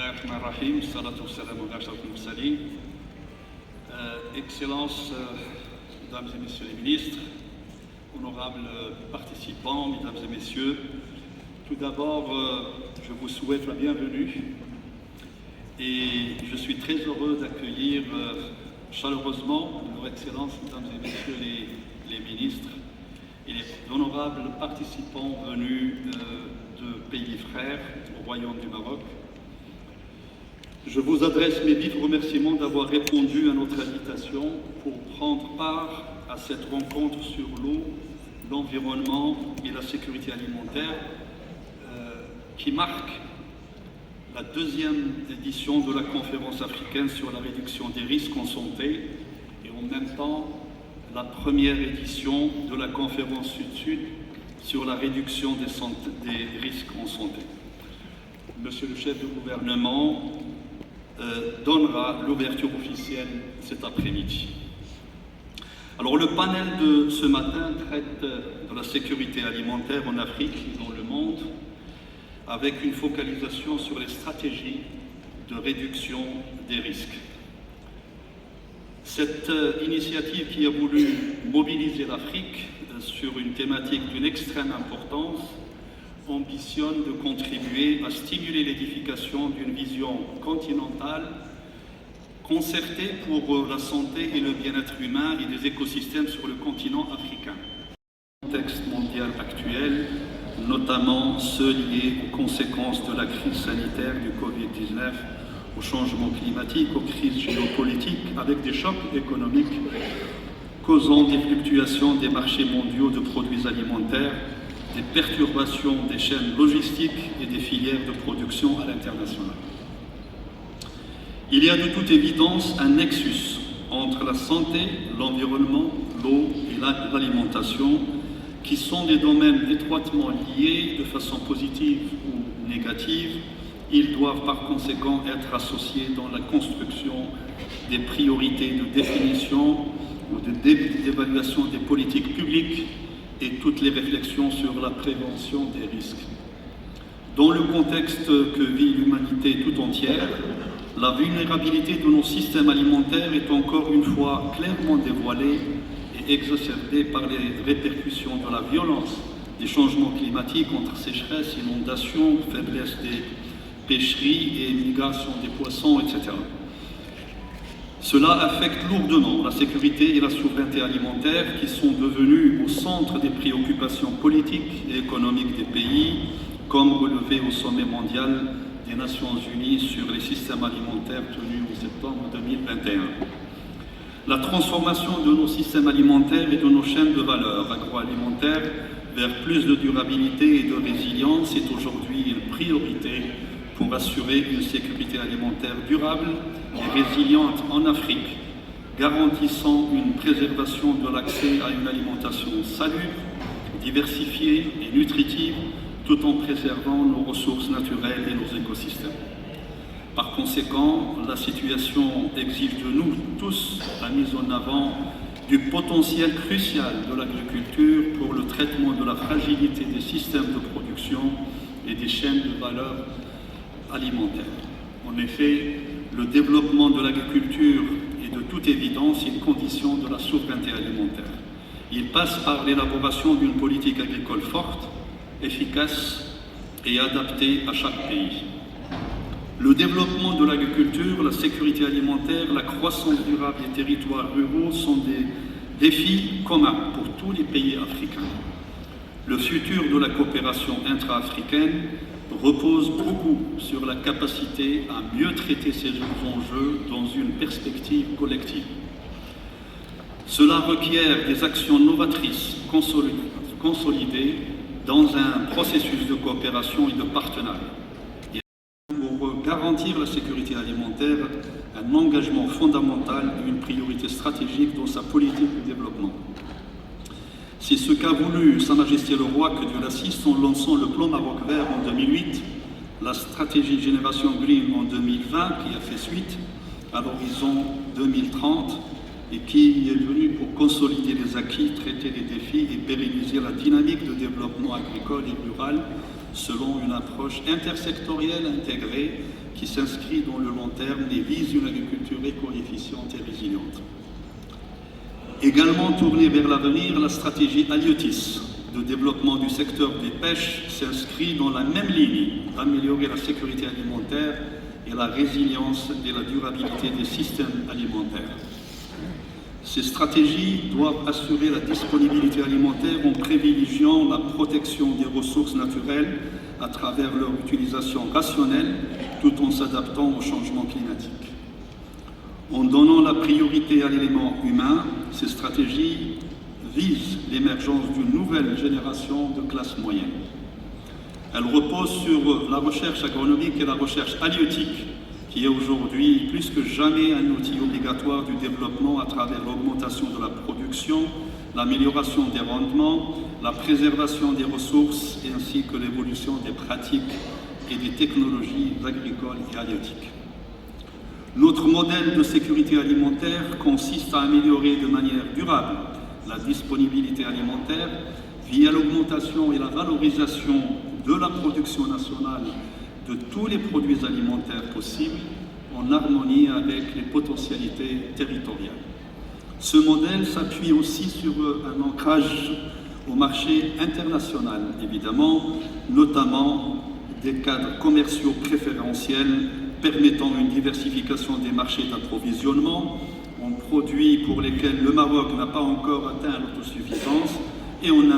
Bismillahirrahmanirrahim, salatu salam ala ashrafil mursalin. Excellences, Mesdames et Messieurs les ministres, honorables participants, Mesdames et Messieurs, tout d'abord, je vous souhaite la bienvenue et je suis très heureux d'accueillir chaleureusement Leur Excellence, Mesdames et Messieurs les ministres et les honorables participants venus de pays frères au Royaume du Maroc. Je vous adresse mes vifs remerciements d'avoir répondu à notre invitation pour prendre part à cette rencontre sur l'eau, l'environnement et la sécurité alimentaire qui marque la deuxième édition de la conférence africaine sur la réduction des risques en santé et en même temps la première édition de la conférence Sud-Sud sur la réduction des risques en santé. Monsieur le chef du gouvernement donnera l'ouverture officielle cet après-midi. Alors le panel de ce matin traite de la sécurité alimentaire en Afrique et dans le monde avec une focalisation sur les stratégies de réduction des risques. Cette initiative qui a voulu mobiliser l'Afrique sur une thématique d'une extrême importance ambitionne de contribuer à stimuler l'édification d'une vision continentale concertée pour la santé et le bien-être humain et des écosystèmes sur le continent africain. Dans le contexte mondial actuel, notamment ceux liés aux conséquences de la crise sanitaire du Covid-19, au changement climatique, aux crises géopolitiques, avec des chocs économiques causant des fluctuations des marchés mondiaux de produits alimentaires, des perturbations des chaînes logistiques et des filières de production à l'international. Il y a de toute évidence un nexus entre la santé, l'environnement, l'eau et l'alimentation, qui sont des domaines étroitement liés de façon positive ou négative. Ils doivent par conséquent être associés dans la construction des priorités de définition ou d'évaluation des politiques publiques et toutes les réflexions sur la prévention des risques. Dans le contexte que vit l'humanité tout entière, la vulnérabilité de nos systèmes alimentaires est encore une fois clairement dévoilée et exacerbée par les répercussions de la violence des changements climatiques entre sécheresse, inondations, faiblesse des pêcheries et migration des poissons, etc. Cela affecte lourdement la sécurité et la souveraineté alimentaire qui sont devenues au centre des préoccupations politiques et économiques des pays, comme relevé au sommet mondial des Nations Unies sur les systèmes alimentaires tenu en septembre 2021. La transformation de nos systèmes alimentaires et de nos chaînes de valeur agroalimentaires vers plus de durabilité et de résilience est aujourd'hui une priorité pour assurer une sécurité alimentaire durable et résiliente en Afrique, garantissant une préservation de l'accès à une alimentation salubre, diversifiée et nutritive, tout en préservant nos ressources naturelles et nos écosystèmes. Par conséquent, la situation exige de nous tous la mise en avant du potentiel crucial de l'agriculture pour le traitement de la fragilité des systèmes de production et des chaînes de valeur alimentaire. En effet, le développement de l'agriculture est de toute évidence une condition de la souveraineté alimentaire. Il passe par l'élaboration d'une politique agricole forte, efficace et adaptée à chaque pays. Le développement de l'agriculture, la sécurité alimentaire, la croissance durable des territoires ruraux sont des défis communs pour tous les pays africains. Le futur de la coopération intra-africaine repose beaucoup sur la capacité à mieux traiter ces enjeux dans une perspective collective. Cela requiert des actions novatrices consolidées dans un processus de coopération et de partenariat. Et pour garantir la sécurité alimentaire, un engagement fondamental et une priorité stratégique dans sa politique de développement. C'est ce qu'a voulu Sa Majesté le Roi, que Dieu l'assiste, en lançant le plan Maroc Vert en 2008, la stratégie Génération Green en 2020, qui a fait suite à l'horizon 2030 et qui est venu pour consolider les acquis, traiter les défis et pérenniser la dynamique de développement agricole et rural selon une approche intersectorielle intégrée qui s'inscrit dans le long terme et vise une agriculture éco-efficiente et résiliente. Également tournée vers l'avenir, la stratégie Haliotis de développement du secteur des pêches s'inscrit dans la même ligne d'améliorer la sécurité alimentaire et la résilience et la durabilité des systèmes alimentaires. Ces stratégies doivent assurer la disponibilité alimentaire en privilégiant la protection des ressources naturelles à travers leur utilisation rationnelle tout en s'adaptant au changement climatique. En donnant la priorité à l'élément humain, ces stratégies visent l'émergence d'une nouvelle génération de classe moyenne. Elles reposent sur la recherche agronomique et la recherche halieutique, qui est aujourd'hui plus que jamais un outil obligatoire du développement à travers l'augmentation de la production, l'amélioration des rendements, la préservation des ressources et ainsi que l'évolution des pratiques et des technologies agricoles et halieutiques. Notre modèle de sécurité alimentaire consiste à améliorer de manière durable la disponibilité alimentaire via l'augmentation et la valorisation de la production nationale de tous les produits alimentaires possibles en harmonie avec les potentialités territoriales. Ce modèle s'appuie aussi sur un ancrage au marché international, évidemment, notamment des cadres commerciaux préférentiels permettant une diversification des marchés d'approvisionnement en produits pour lesquels le Maroc n'a pas encore atteint l'autosuffisance et en